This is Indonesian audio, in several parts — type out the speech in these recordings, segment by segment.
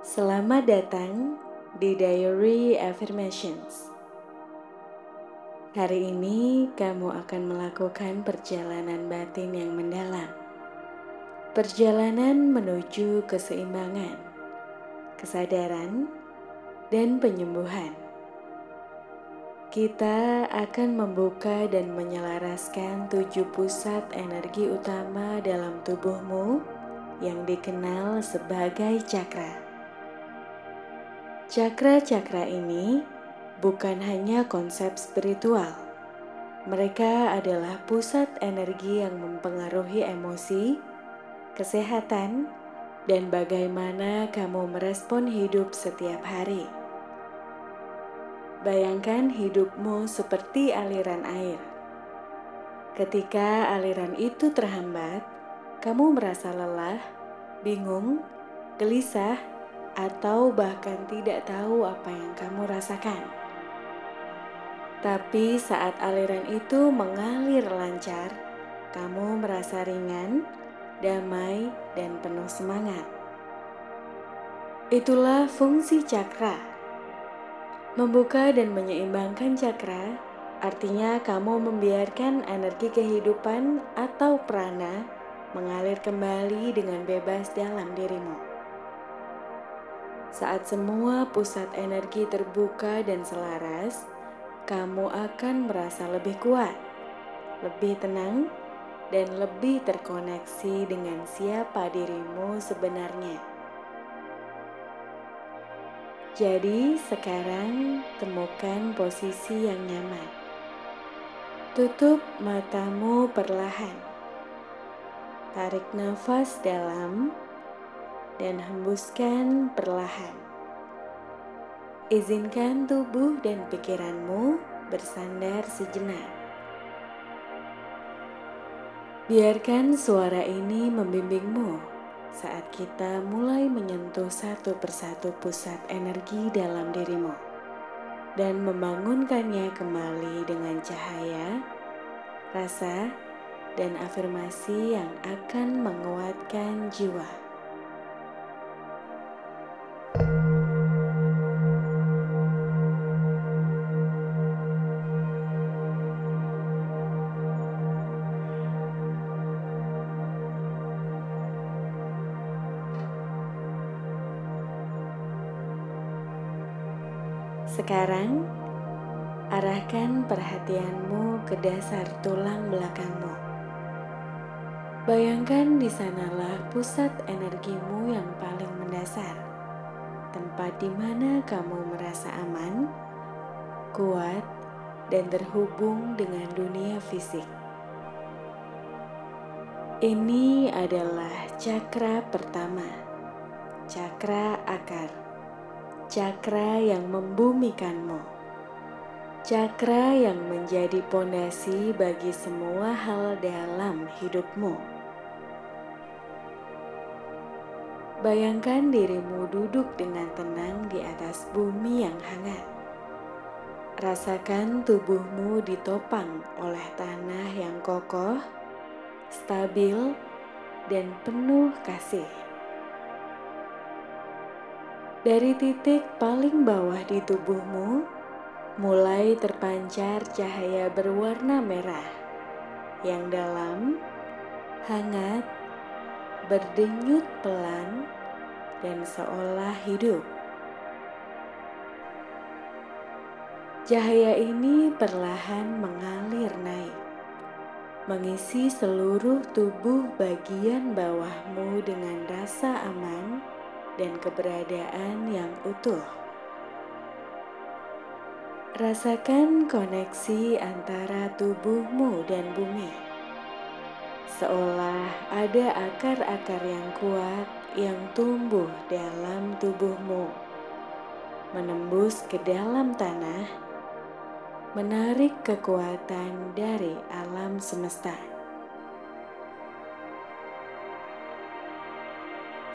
Selamat datang di Diary Affirmations. Hari ini kamu akan melakukan perjalanan batin yang mendalam. Perjalanan menuju keseimbangan, kesadaran, dan penyembuhan. Kita akan membuka dan menyelaraskan 7 pusat energi utama dalam tubuhmu yang dikenal sebagai cakra. Cakra-cakra ini bukan hanya konsep spiritual. Mereka adalah pusat energi yang mempengaruhi emosi, kesehatan, dan bagaimana kamu merespon hidup setiap hari. Bayangkan hidupmu seperti aliran air. Ketika aliran itu terhambat, kamu merasa lelah, bingung, gelisah, atau bahkan tidak tahu apa yang kamu rasakan. Tapi saat aliran itu mengalir lancar, kamu merasa ringan, damai, dan penuh semangat. Itulah fungsi cakra. Membuka dan menyeimbangkan cakra artinya kamu membiarkan energi kehidupan atau prana mengalir kembali dengan bebas dalam dirimu. Saat semua pusat energi terbuka dan selaras, kamu akan merasa lebih kuat, lebih tenang, dan lebih terkoneksi dengan siapa dirimu sebenarnya. Jadi sekarang temukan posisi yang nyaman. Tutup matamu perlahan. Tarik nafas dalam dan hembuskan perlahan. Izinkan tubuh dan pikiranmu bersandar sejenak. Biarkan suara ini membimbingmu saat kita mulai menyentuh satu persatu pusat energi dalam dirimu dan membangunkannya kembali dengan cahaya, rasa, dan afirmasi yang akan menguatkan jiwa. Sekarang, arahkan perhatianmu ke dasar tulang belakangmu. Bayangkan di sanalah pusat energimu yang paling mendasar, tempat di mana kamu merasa aman, kuat, dan terhubung dengan dunia fisik. Ini adalah cakra pertama, cakra akar. Cakra yang membumikanmu, cakra yang menjadi pondasi bagi semua hal dalam hidupmu. Bayangkan dirimu duduk dengan tenang di atas bumi yang hangat. Rasakan tubuhmu ditopang oleh tanah yang kokoh, stabil, dan penuh kasih. Dari titik paling bawah di tubuhmu, mulai terpancar cahaya berwarna merah yang dalam, hangat, berdenyut pelan, dan seolah hidup. Cahaya ini perlahan mengalir naik, mengisi seluruh tubuh bagian bawahmu dengan rasa aman dan keberadaan yang utuh. Rasakan koneksi antara tubuhmu dan bumi. Seolah ada akar-akar yang kuat yang tumbuh dalam tubuhmu, menembus ke dalam tanah, menarik kekuatan dari alam semesta.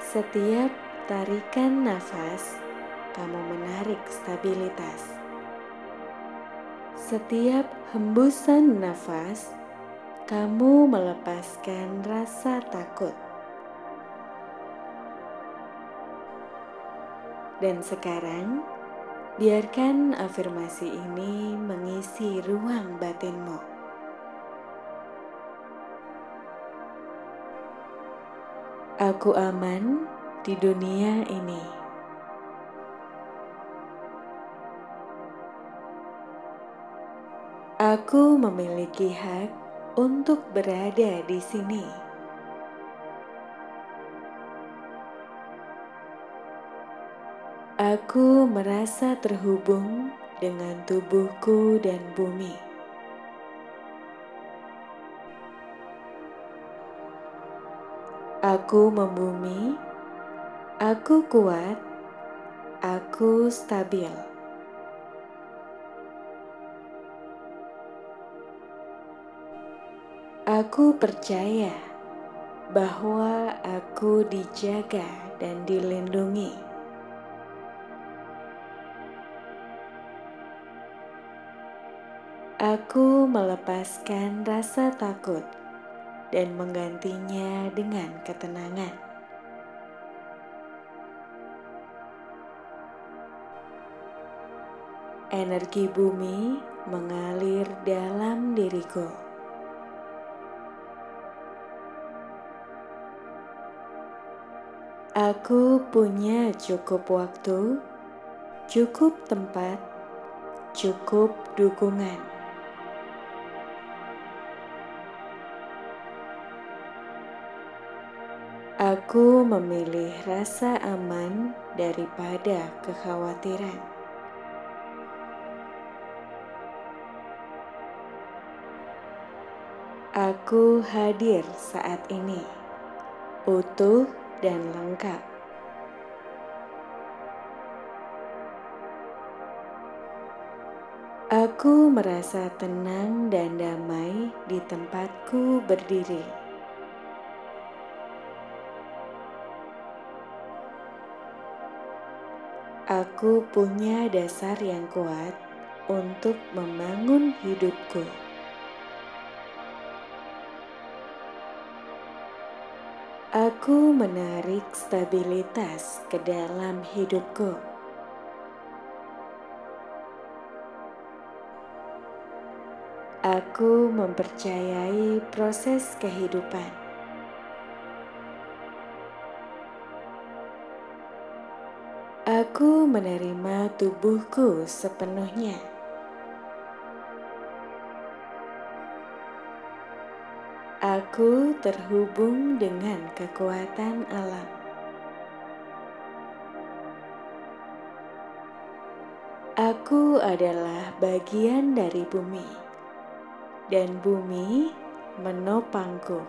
Setiap tarikan nafas, kamu menarik stabilitas. Setiap hembusan nafas, kamu melepaskan rasa takut. Dan sekarang, biarkan afirmasi ini mengisi ruang batinmu. Aku aman di dunia ini. Aku memiliki hak untuk berada di sini. Aku merasa terhubung dengan tubuhku dan bumi. Aku membumi, aku kuat, aku stabil. Aku percaya bahwa aku dijaga dan dilindungi. Aku melepaskan rasa takut dan menggantinya dengan ketenangan. Energi bumi mengalir dalam diriku. Aku punya cukup waktu, cukup tempat, cukup dukungan. Aku memilih rasa aman daripada kekhawatiran. Aku hadir saat ini, utuh dan lengkap. Aku merasa tenang dan damai di tempatku berdiri. Aku punya dasar yang kuat untuk membangun hidupku. Aku menarik stabilitas ke dalam hidupku. Aku mempercayai proses kehidupan. Aku menerima tubuhku sepenuhnya. Aku terhubung dengan kekuatan alam. Aku adalah bagian dari bumi, dan bumi menopangku.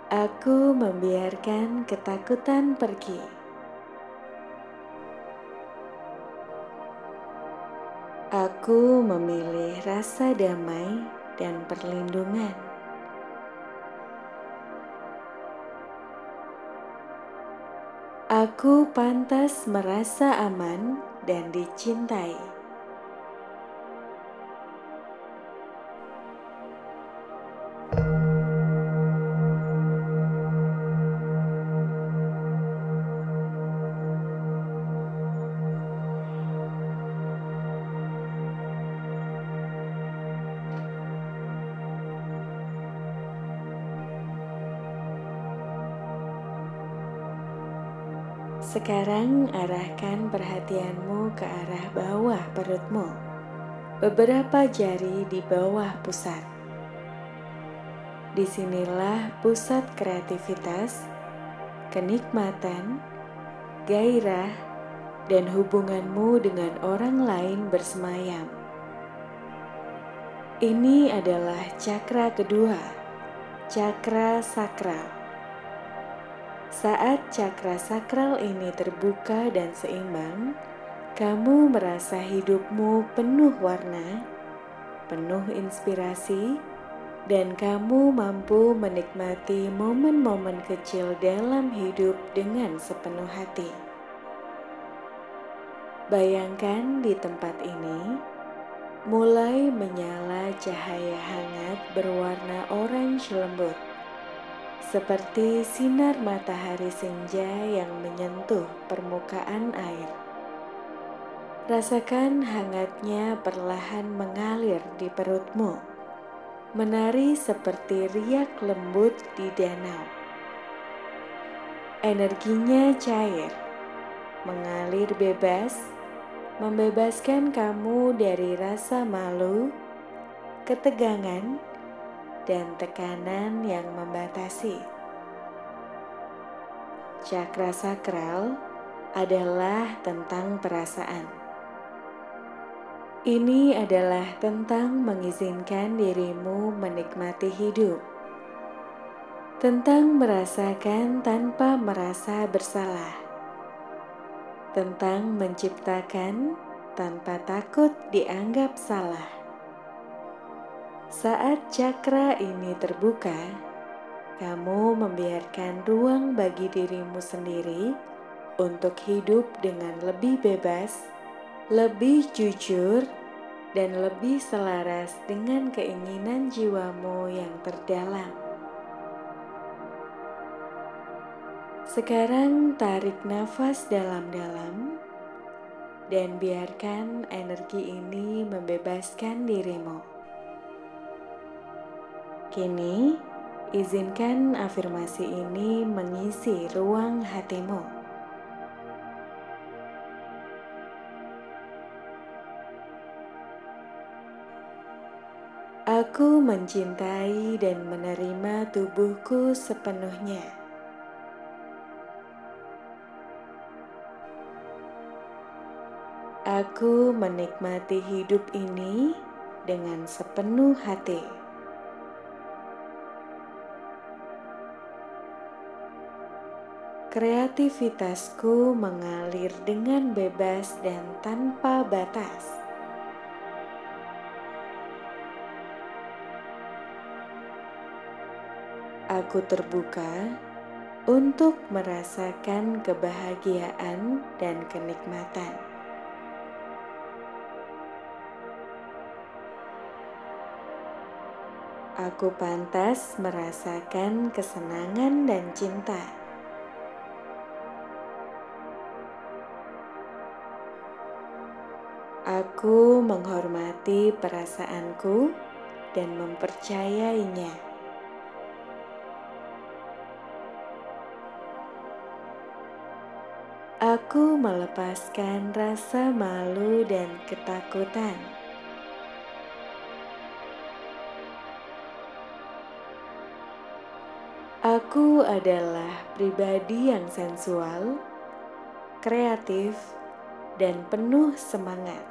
Aku membiarkan ketakutan pergi. Aku memilih rasa damai dan perlindungan. Aku pantas merasa aman dan dicintai. Sekarang arahkan perhatianmu ke arah bawah perutmu, beberapa jari di bawah pusat. Disinilah pusat kreativitas, kenikmatan, gairah, dan hubunganmu dengan orang lain bersemayam. Ini adalah cakra kedua, cakra sakral. Saat cakra sakral ini terbuka dan seimbang, kamu merasa hidupmu penuh warna, penuh inspirasi, dan kamu mampu menikmati momen-momen kecil dalam hidup dengan sepenuh hati. Bayangkan di tempat ini, mulai menyala cahaya hangat berwarna orange lembut, seperti sinar matahari senja yang menyentuh permukaan air. Rasakan hangatnya perlahan mengalir di perutmu, menari seperti riak lembut di danau. Energinya cair, mengalir bebas, membebaskan kamu dari rasa malu, ketegangan, dan tekanan yang membatasi. Cakra sakral adalah tentang perasaan. Ini adalah tentang mengizinkan dirimu menikmati hidup, tentang merasakan tanpa merasa bersalah, tentang menciptakan tanpa takut dianggap salah. Saat cakra ini terbuka, kamu membiarkan ruang bagi dirimu sendiri untuk hidup dengan lebih bebas, lebih jujur, dan lebih selaras dengan keinginan jiwamu yang terdalam. Sekarang tarik nafas dalam-dalam dan biarkan energi ini membebaskan dirimu. Kini, izinkan afirmasi ini mengisi ruang hatimu. Aku mencintai dan menerima tubuhku sepenuhnya. Aku menikmati hidup ini dengan sepenuh hati. Kreativitasku mengalir dengan bebas dan tanpa batas. Aku terbuka untuk merasakan kebahagiaan dan kenikmatan. Aku pantas merasakan kesenangan dan cinta. Aku menghormati perasaanku dan mempercayainya. Aku melepaskan rasa malu dan ketakutan. Aku adalah pribadi yang sensual, kreatif, dan penuh semangat.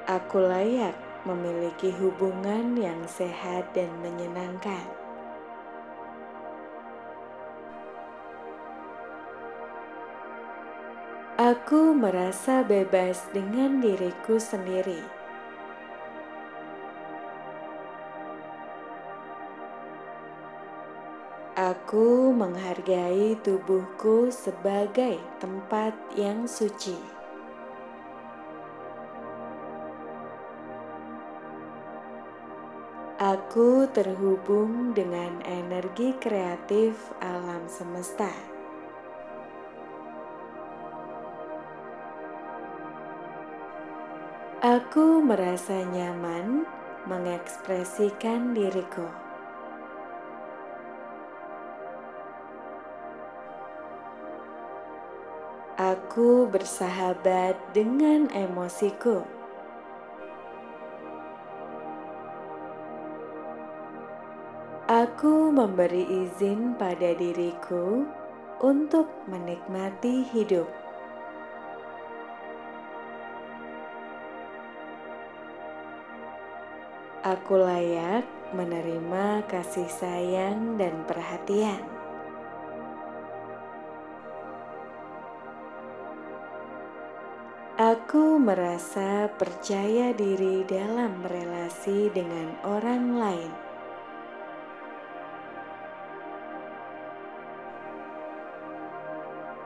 Aku layak memiliki hubungan yang sehat dan menyenangkan. Aku merasa bebas dengan diriku sendiri. Aku menghargai tubuhku sebagai tempat yang suci. Aku terhubung dengan energi kreatif alam semesta. Aku merasa nyaman mengekspresikan diriku. Aku bersahabat dengan emosiku. Aku memberi izin pada diriku untuk menikmati hidup. Aku layak menerima kasih sayang dan perhatian. Aku merasa percaya diri dalam relasi dengan orang lain.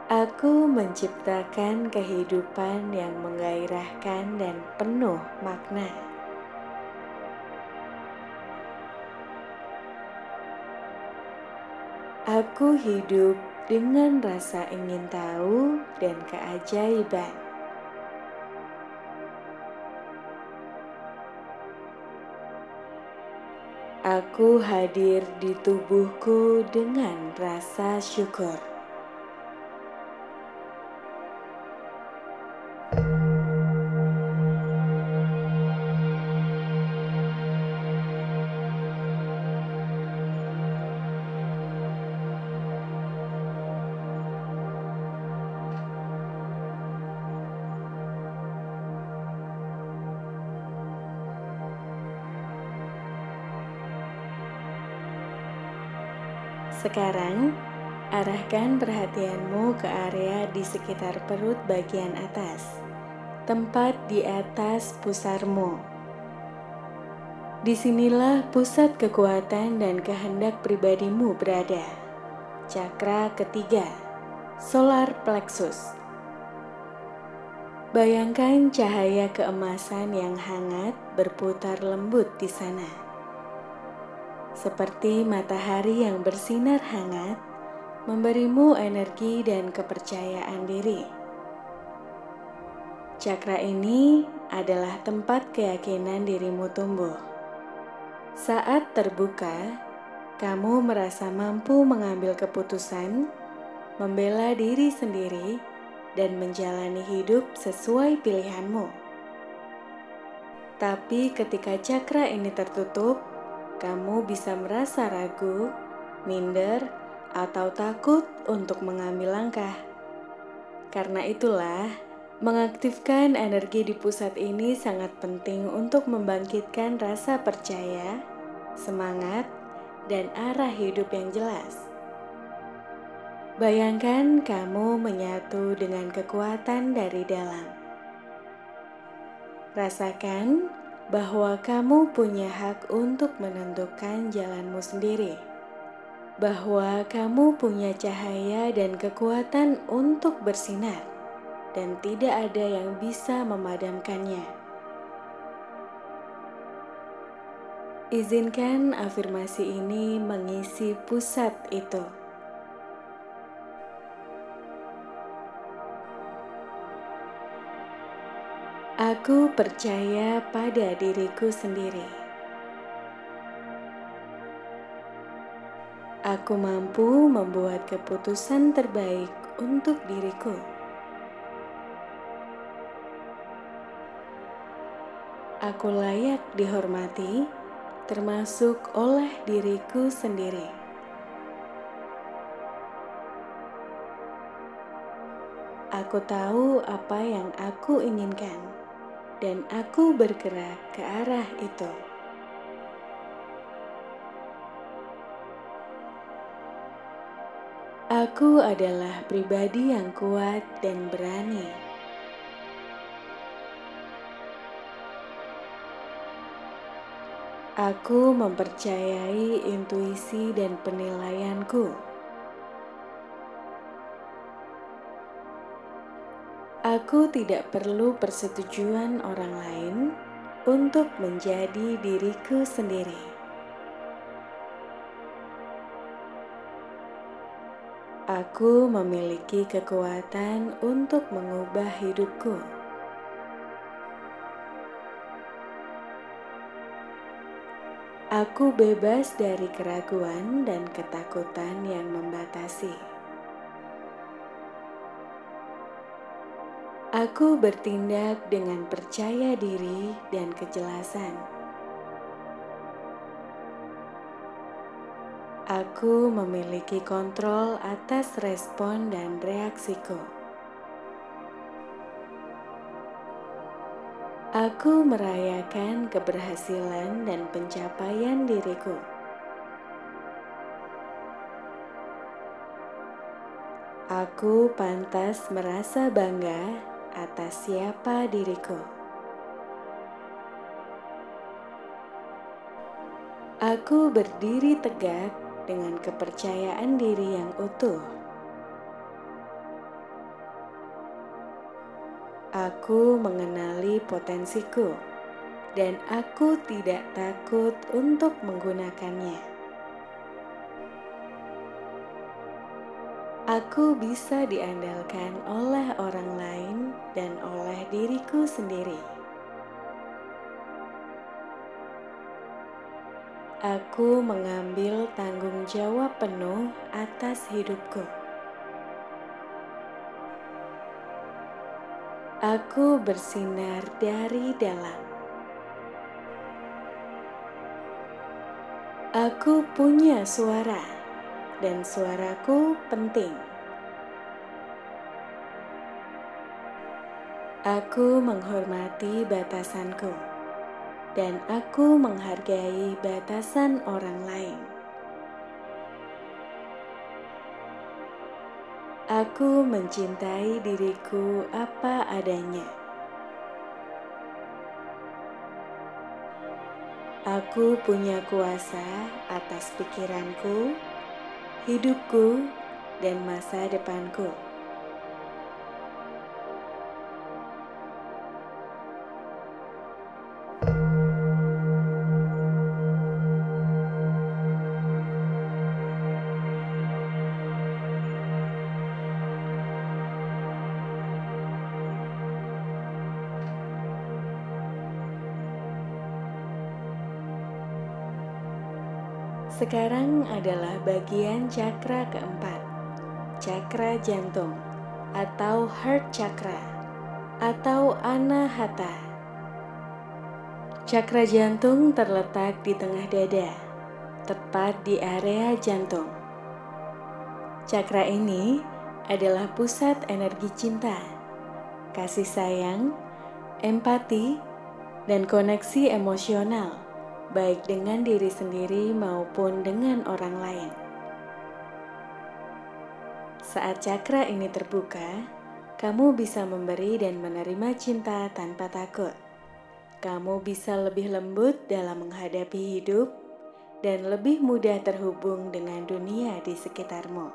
Aku menciptakan kehidupan yang menggairahkan dan penuh makna. Aku hidup dengan rasa ingin tahu dan keajaiban. Aku hadir di tubuhku dengan rasa syukur. Sekarang, arahkan perhatianmu ke area di sekitar perut bagian atas, tempat di atas pusarmu. Disinilah pusat kekuatan dan kehendak pribadimu berada. Cakra ketiga, solar plexus. Bayangkan cahaya keemasan yang hangat berputar lembut di sana. Seperti matahari yang bersinar hangat, memberimu energi dan kepercayaan diri. Cakra ini adalah tempat keyakinan dirimu tumbuh. Saat terbuka, kamu merasa mampu mengambil keputusan, membela diri sendiri, dan menjalani hidup sesuai pilihanmu. Tapi ketika cakra ini tertutup, kamu bisa merasa ragu, minder, atau takut untuk mengambil langkah. Karena itulah, mengaktifkan energi di pusat ini sangat penting untuk membangkitkan rasa percaya, semangat, dan arah hidup yang jelas. Bayangkan kamu menyatu dengan kekuatan dari dalam. Rasakan bahwa kamu punya hak untuk menentukan jalanmu sendiri, bahwa kamu punya cahaya dan kekuatan untuk bersinar, dan tidak ada yang bisa memadamkannya. Izinkan afirmasi ini mengisi pusat itu. Aku percaya pada diriku sendiri. Aku mampu membuat keputusan terbaik untuk diriku. Aku layak dihormati, termasuk oleh diriku sendiri. Aku tahu apa yang aku inginkan, dan aku bergerak ke arah itu. Aku adalah pribadi yang kuat dan berani. Aku mempercayai intuisi dan penilaianku. Aku tidak perlu persetujuan orang lain untuk menjadi diriku sendiri. Aku memiliki kekuatan untuk mengubah hidupku. Aku bebas dari keraguan dan ketakutan yang membatasi. Aku bertindak dengan percaya diri dan kejelasan. Aku memiliki kontrol atas respon dan reaksiku. Aku merayakan keberhasilan dan pencapaian diriku. Aku pantas merasa bangga atas siapa diriku. Aku berdiri tegak dengan kepercayaan diri yang utuh. aku mengenali potensiku, dan aku tidak takut untuk menggunakannya. Aku bisa diandalkan oleh orang lain dan oleh diriku sendiri. Aku mengambil tanggung jawab penuh atas hidupku. Aku bersinar dari dalam. Aku punya suara, dan suaraku penting. Aku menghormati batasanku, dan aku menghargai batasan orang lain. Aku mencintai diriku apa adanya. Aku punya kuasa atas pikiranku, hidupku, dan masa depanku. Sekarang adalah bagian cakra keempat, cakra jantung atau heart chakra atau anahata. Cakra jantung terletak di tengah dada, tepat di area jantung. Cakra ini adalah pusat energi cinta, kasih sayang, empati, dan koneksi emosional, baik dengan diri sendiri maupun dengan orang lain. Saat cakra ini terbuka, kamu bisa memberi dan menerima cinta tanpa takut. Kamu bisa lebih lembut dalam menghadapi hidup dan lebih mudah terhubung dengan dunia di sekitarmu.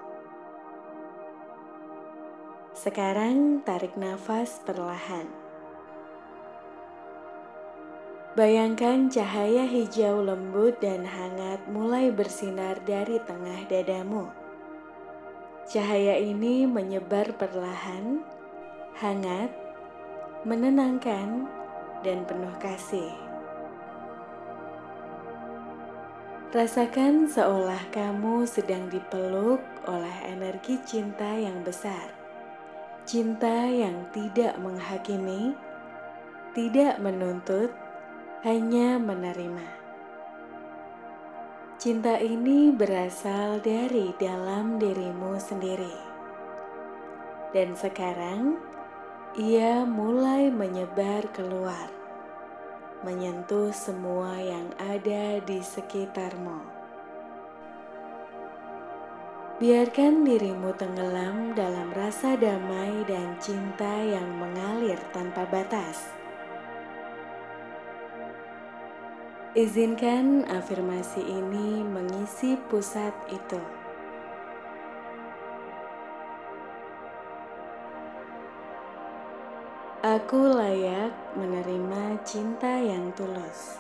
Sekarang tarik nafas perlahan. Bayangkan cahaya hijau lembut dan hangat mulai bersinar dari tengah dadamu. Cahaya ini menyebar perlahan, hangat, menenangkan, dan penuh kasih. Rasakan seolah kamu sedang dipeluk oleh energi cinta yang besar. Cinta yang tidak menghakimi, tidak menuntut, hanya menerima. Cinta ini berasal dari dalam dirimu sendiri. Dan sekarang, ia mulai menyebar keluar, menyentuh semua yang ada di sekitarmu. Biarkan dirimu tenggelam dalam rasa damai dan cinta yang mengalir tanpa batas. Izinkan afirmasi ini mengisi pusat itu. Aku layak menerima cinta yang tulus.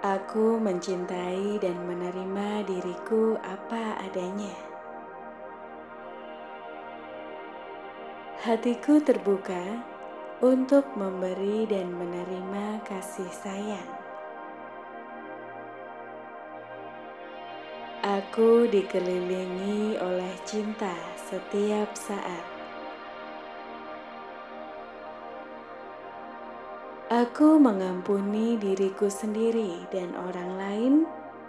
Aku mencintai dan menerima diriku apa adanya. Hatiku terbuka untuk memberi dan menerima kasih sayang. Aku dikelilingi oleh cinta setiap saat. Aku mengampuni diriku sendiri dan orang lain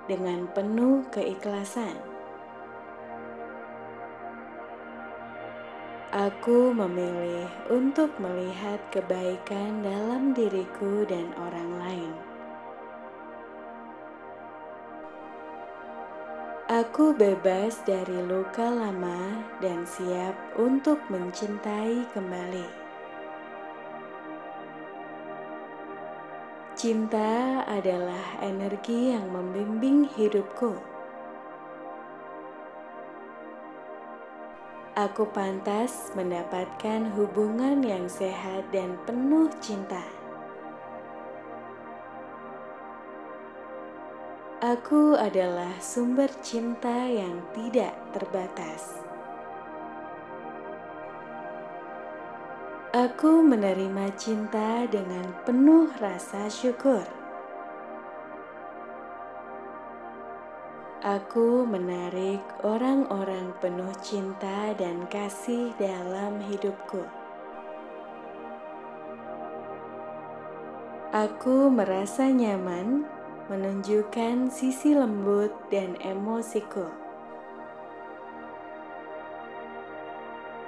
dengan penuh keikhlasan. Aku memilih untuk melihat kebaikan dalam diriku dan orang lain. Aku bebas dari luka lama dan siap untuk mencintai kembali. Cinta adalah energi yang membimbing hidupku. Aku pantas mendapatkan hubungan yang sehat dan penuh cinta. Aku adalah sumber cinta yang tidak terbatas. Aku menerima cinta dengan penuh rasa syukur. Aku menarik orang-orang penuh cinta dan kasih dalam hidupku. Aku merasa nyaman menunjukkan sisi lembut dan emosiku.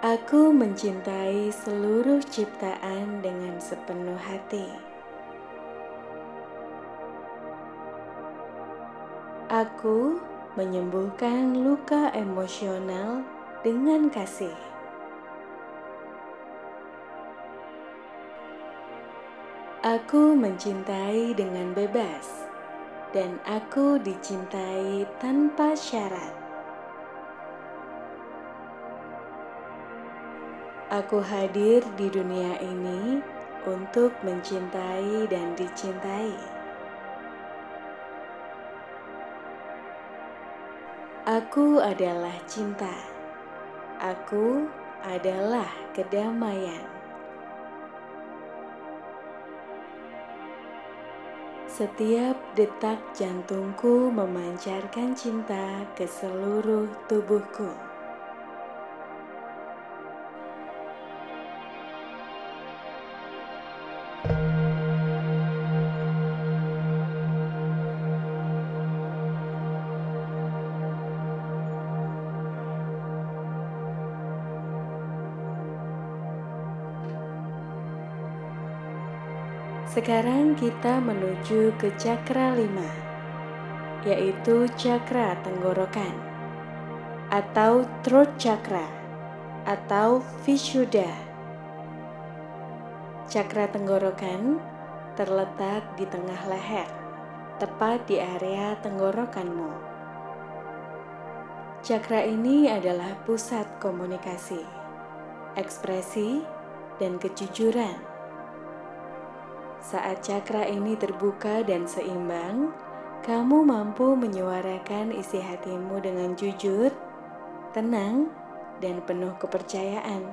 Aku mencintai seluruh ciptaan dengan sepenuh hati. Aku menyembuhkan luka emosional dengan kasih. Aku mencintai dengan bebas, dan aku dicintai tanpa syarat. Aku hadir di dunia ini untuk mencintai dan dicintai. Aku adalah cinta. Aku adalah kedamaian. Setiap detak jantungku memancarkan cinta ke seluruh tubuhku. Sekarang kita menuju ke cakra 5, yaitu cakra tenggorokan, atau throat chakra, atau Vishuddha. Cakra tenggorokan terletak di tengah leher, tepat di area tenggorokanmu. Cakra ini adalah pusat komunikasi, ekspresi, dan kejujuran. Saat cakra ini terbuka dan seimbang, kamu mampu menyuarakan isi hatimu dengan jujur, tenang, dan penuh kepercayaan.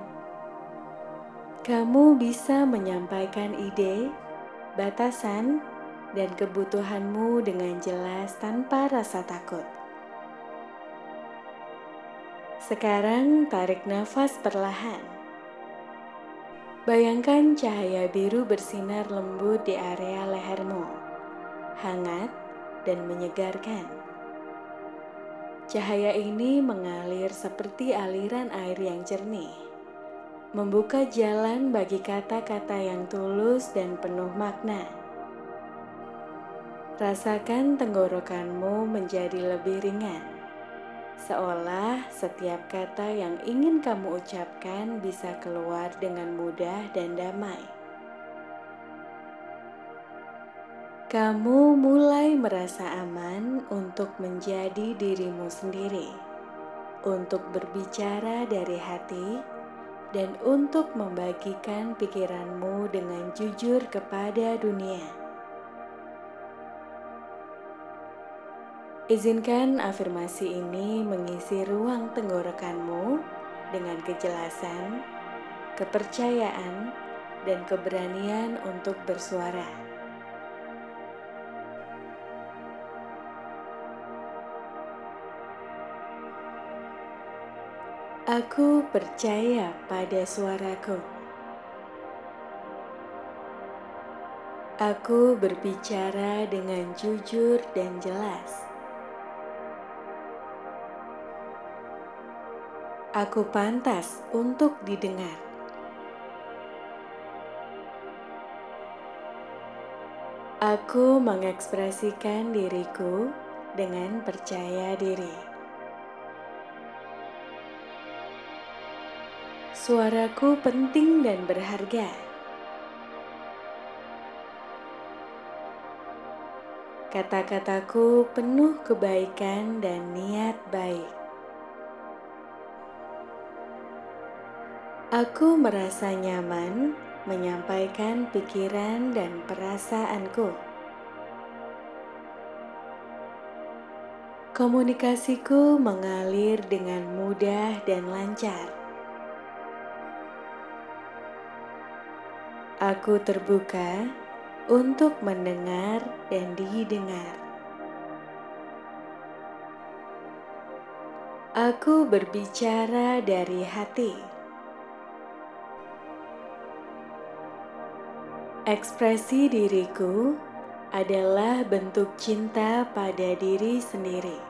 Kamu bisa menyampaikan ide, batasan, dan kebutuhanmu dengan jelas tanpa rasa takut. Sekarang tarik nafas perlahan. Bayangkan cahaya biru bersinar lembut di area lehermu, hangat dan menyegarkan. Cahaya ini mengalir seperti aliran air yang jernih, membuka jalan bagi kata-kata yang tulus dan penuh makna. Rasakan tenggorokanmu menjadi lebih ringan, seolah setiap kata yang ingin kamu ucapkan bisa keluar dengan mudah dan damai. Kamu mulai merasa aman untuk menjadi dirimu sendiri, untuk berbicara dari hati, dan untuk membagikan pikiranmu dengan jujur kepada dunia. Izinkan afirmasi ini mengisi ruang tenggorokanmu dengan kejelasan, kepercayaan, dan keberanian untuk bersuara. Aku percaya pada suaraku. Aku berbicara dengan jujur dan jelas. Aku pantas untuk didengar. Aku mengekspresikan diriku dengan percaya diri. Suaraku penting dan berharga. Kata-kataku penuh kebaikan dan niat baik. Aku merasa nyaman menyampaikan pikiran dan perasaanku. Komunikasiku mengalir dengan mudah dan lancar. Aku terbuka untuk mendengar dan didengar. Aku berbicara dari hati. Ekspresi diriku adalah bentuk cinta pada diri sendiri.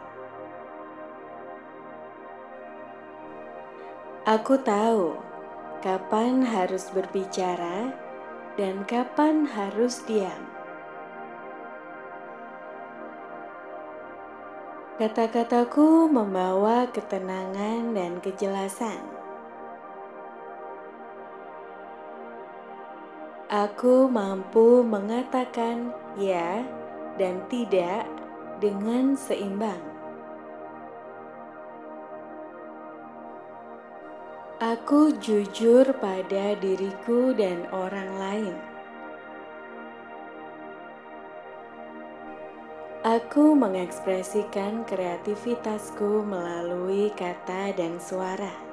Aku tahu kapan harus berbicara dan kapan harus diam. Kata-kataku membawa ketenangan dan kejelasan. Aku mampu mengatakan ya dan tidak dengan seimbang. Aku jujur pada diriku dan orang lain. Aku mengekspresikan kreativitasku melalui kata dan suara.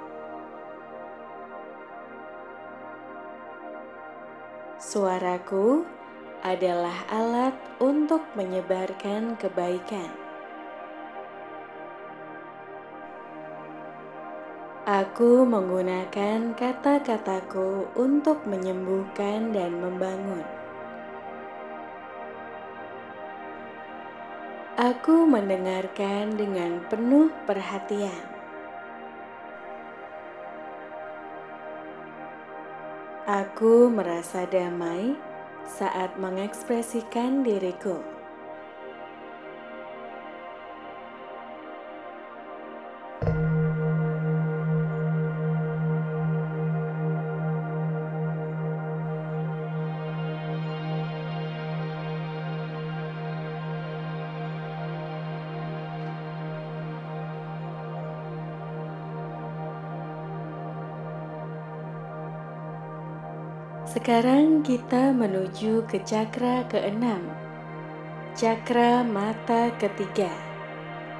Suaraku adalah alat untuk menyebarkan kebaikan. Aku menggunakan kata-kataku untuk menyembuhkan dan membangun. Aku mendengarkan dengan penuh perhatian. Aku merasa damai saat mengekspresikan diriku. Sekarang kita menuju ke cakra keenam, cakra mata ketiga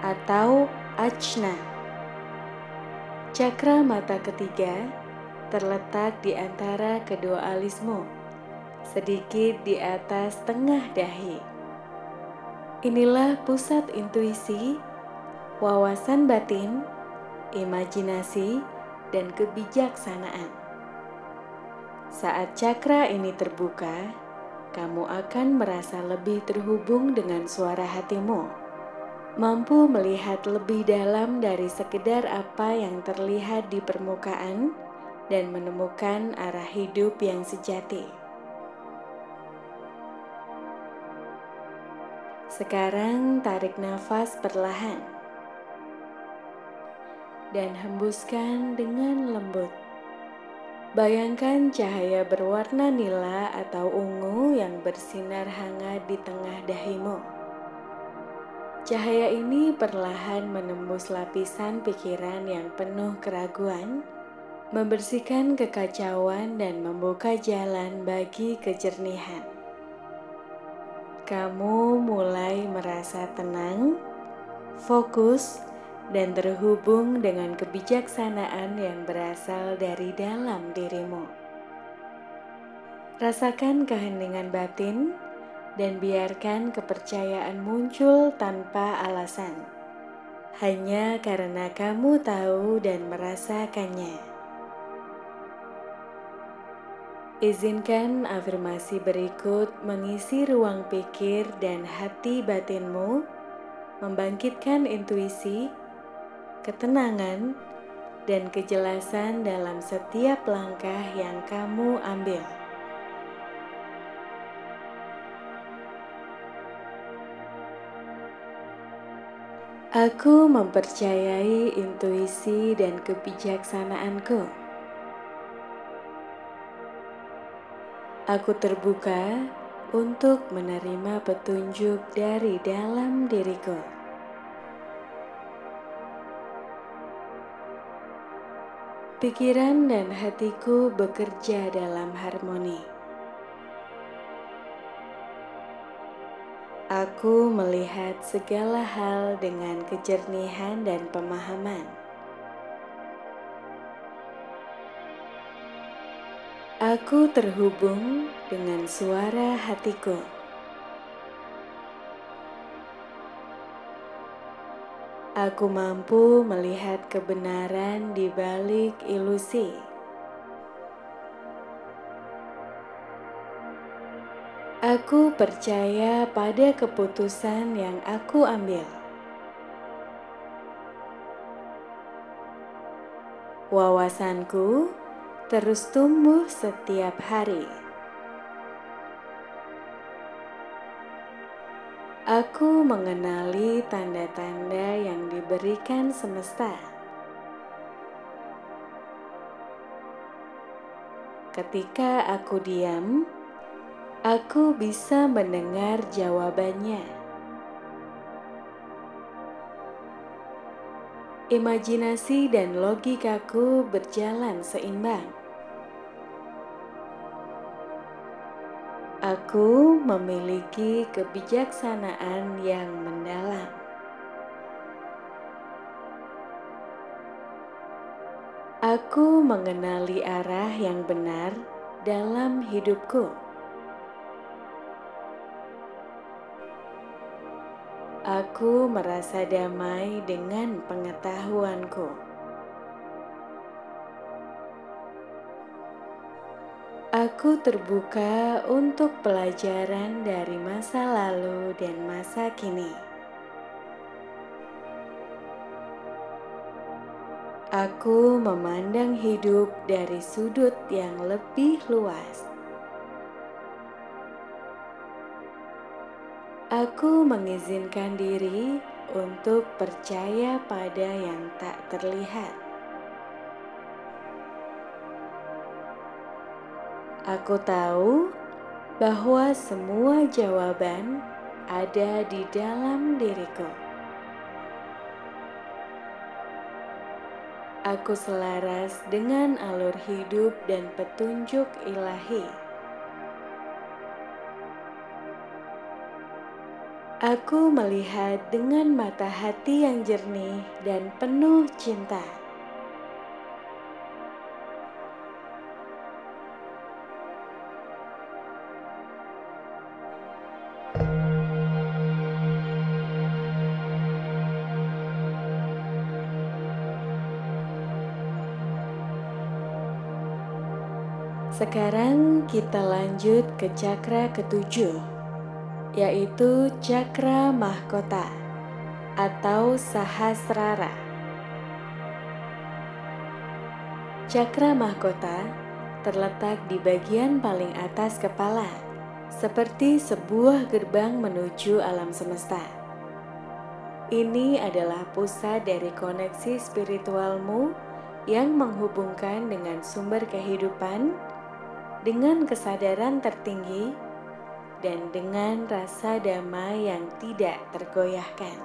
atau ajna. Cakra mata ketiga terletak di antara kedua alismu, sedikit di atas tengah dahi. Inilah pusat intuisi, wawasan batin, imajinasi, dan kebijaksanaan. Saat cakra ini terbuka, kamu akan merasa lebih terhubung dengan suara hatimu, mampu melihat lebih dalam dari sekedar apa yang terlihat di permukaan dan menemukan arah hidup yang sejati. Sekarang tarik nafas perlahan dan hembuskan dengan lembut. Bayangkan cahaya berwarna nila atau ungu yang bersinar hangat di tengah dahimu. Cahaya ini perlahan menembus lapisan pikiran yang penuh keraguan, membersihkan kekacauan dan membuka jalan bagi kejernihan. Kamu mulai merasa tenang, fokus, dan terhubung dengan kebijaksanaan yang berasal dari dalam dirimu. Rasakan keheningan batin dan biarkan kepercayaan muncul tanpa alasan, hanya karena kamu tahu dan merasakannya. Izinkan afirmasi berikut mengisi ruang pikir dan hati batinmu, membangkitkan intuisi, ketenangan, dan kejelasan dalam setiap langkah yang kamu ambil. Aku mempercayai intuisi dan kebijaksanaanku. Aku terbuka untuk menerima petunjuk dari dalam diriku. Pikiran dan hatiku bekerja dalam harmoni. Aku melihat segala hal dengan kejernihan dan pemahaman. Aku terhubung dengan suara hatiku. Aku mampu melihat kebenaran di balik ilusi. Aku percaya pada keputusan yang aku ambil. Wawasanku terus tumbuh setiap hari. Aku mengenali tanda-tanda yang diberikan semesta. Ketika aku diam, aku bisa mendengar jawabannya. Imajinasi dan logikaku berjalan seimbang. Aku memiliki kebijaksanaan yang mendalam. Aku mengenali arah yang benar dalam hidupku. Aku merasa damai dengan pengetahuanku. Aku terbuka untuk pelajaran dari masa lalu dan masa kini. Aku memandang hidup dari sudut yang lebih luas. Aku mengizinkan diri untuk percaya pada yang tak terlihat. Aku tahu bahwa semua jawaban ada di dalam diriku. Aku selaras dengan alur hidup dan petunjuk ilahi. Aku melihat dengan mata hati yang jernih dan penuh cinta. Sekarang kita lanjut ke cakra ketujuh, yaitu cakra mahkota atau sahasrara. Cakra mahkota terletak di bagian paling atas kepala, seperti sebuah gerbang menuju alam semesta. Ini adalah pusat dari koneksi spiritualmu yang menghubungkan dengan sumber kehidupan, dengan kesadaran tertinggi, dan dengan rasa damai yang tidak tergoyahkan.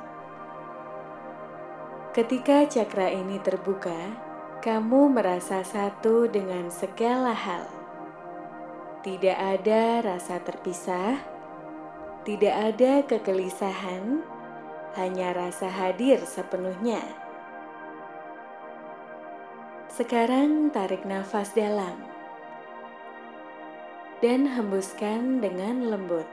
Ketika cakra ini terbuka, kamu merasa satu dengan segala hal. Tidak ada rasa terpisah, tidak ada kegelisahan, hanya rasa hadir sepenuhnya. Sekarang tarik nafas dalam dan hembuskan dengan lembut.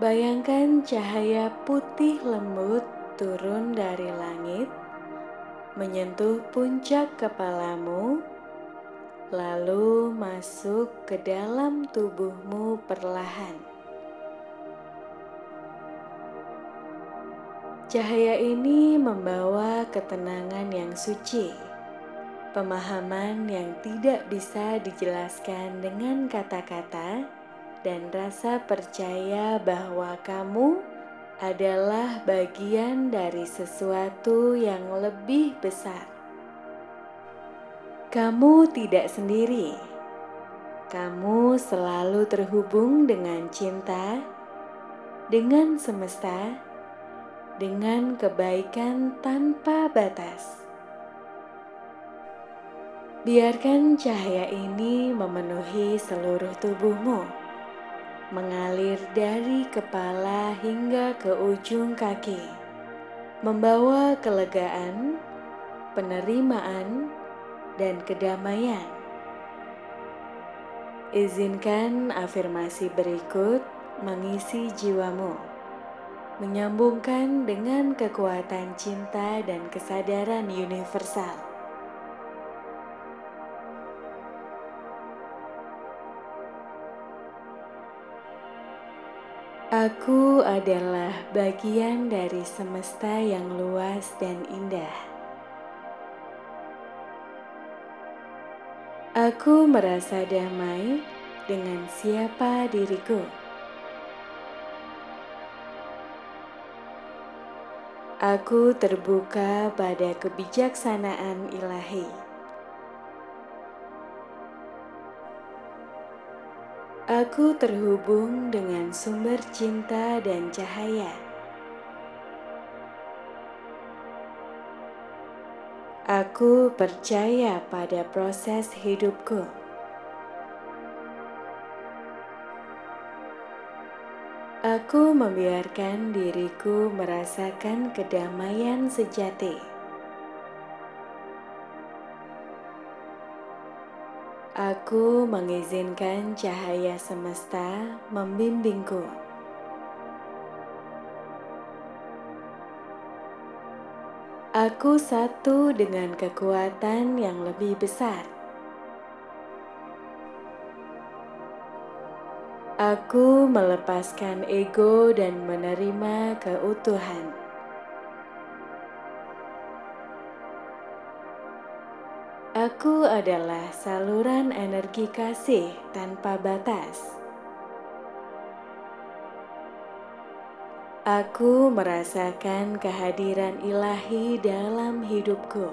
Bayangkan cahaya putih lembut turun dari langit, menyentuh puncak kepalamu, lalu masuk ke dalam tubuhmu perlahan. Cahaya ini membawa ketenangan yang suci, pemahaman yang tidak bisa dijelaskan dengan kata-kata, dan rasa percaya bahwa kamu adalah bagian dari sesuatu yang lebih besar. Kamu tidak sendiri. Kamu selalu terhubung dengan cinta, dengan semesta, dengan kebaikan tanpa batas. Biarkan cahaya ini memenuhi seluruh tubuhmu, mengalir dari kepala hingga ke ujung kaki, membawa kelegaan, penerimaan, dan kedamaian. Izinkan afirmasi berikut mengisi jiwamu, menyambungkan dengan kekuatan cinta dan kesadaran universal. Aku adalah bagian dari semesta yang luas dan indah. Aku merasa damai dengan siapa diriku. Aku terbuka pada kebijaksanaan ilahi. Aku terhubung dengan sumber cinta dan cahaya. Aku percaya pada proses hidupku. Aku membiarkan diriku merasakan kedamaian sejati. Aku mengizinkan cahaya semesta membimbingku. Aku satu dengan kekuatan yang lebih besar. Aku melepaskan ego dan menerima keutuhan. Aku adalah saluran energi kasih tanpa batas. Aku merasakan kehadiran ilahi dalam hidupku.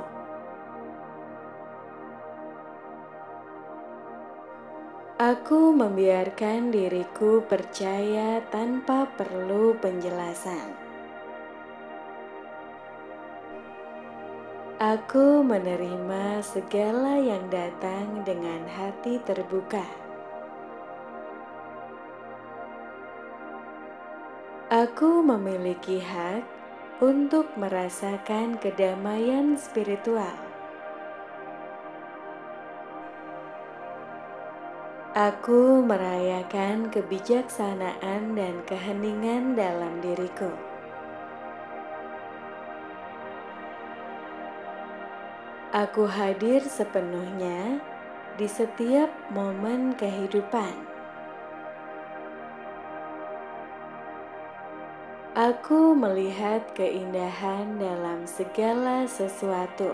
Aku membiarkan diriku percaya tanpa perlu penjelasan. Aku menerima segala yang datang dengan hati terbuka. Aku memiliki hak untuk merasakan kedamaian spiritual. Aku merayakan kebijaksanaan dan keheningan dalam diriku. Aku hadir sepenuhnya di setiap momen kehidupan. Aku melihat keindahan dalam segala sesuatu.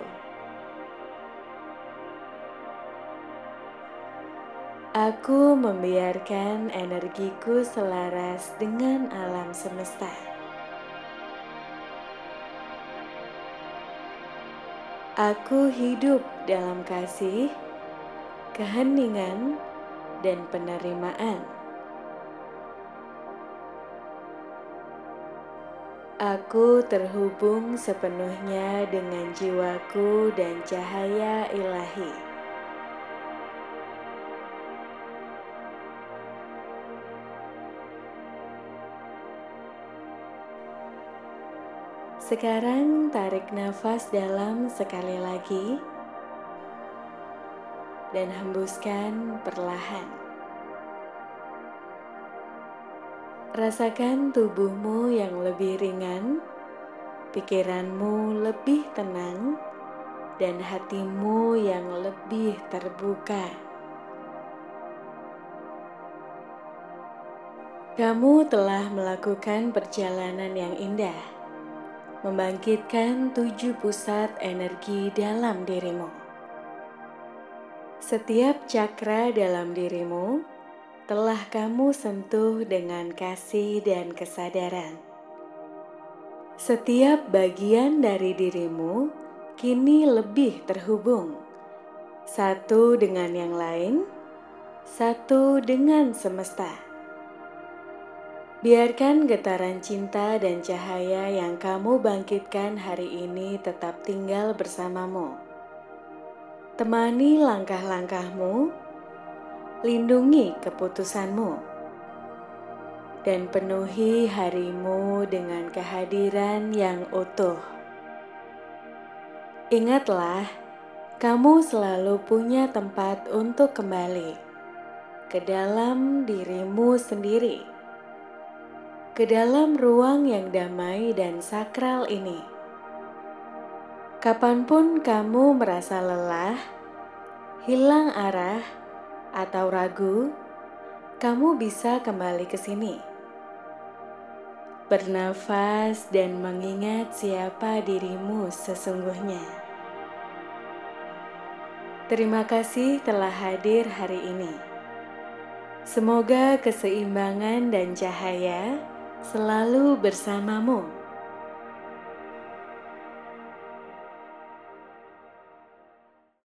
Aku membiarkan energiku selaras dengan alam semesta. Aku hidup dalam kasih, keheningan, dan penerimaan. Aku terhubung sepenuhnya dengan jiwaku dan cahaya ilahi. Sekarang tarik nafas dalam sekali lagi dan hembuskan perlahan. Rasakan tubuhmu yang lebih ringan, pikiranmu lebih tenang, dan hatimu yang lebih terbuka. Kamu telah melakukan perjalanan yang indah, membangkitkan 7 pusat energi dalam dirimu. Setiap cakra dalam dirimu telah kamu sentuh dengan kasih dan kesadaran. Setiap bagian dari dirimu kini lebih terhubung, satu dengan yang lain, satu dengan semesta. Biarkan getaran cinta dan cahaya yang kamu bangkitkan hari ini tetap tinggal bersamamu. Temani langkah-langkahmu, lindungi keputusanmu, dan penuhi harimu dengan kehadiran yang utuh. Ingatlah, kamu selalu punya tempat untuk kembali ke dalam dirimu sendiri, ke dalam ruang yang damai dan sakral ini. Kapanpun kamu merasa lelah, hilang arah, atau ragu, kamu bisa kembali ke sini. Bernafas dan mengingat siapa dirimu sesungguhnya. Terima kasih telah hadir hari ini. Semoga keseimbangan dan cahaya selalu bersamamu.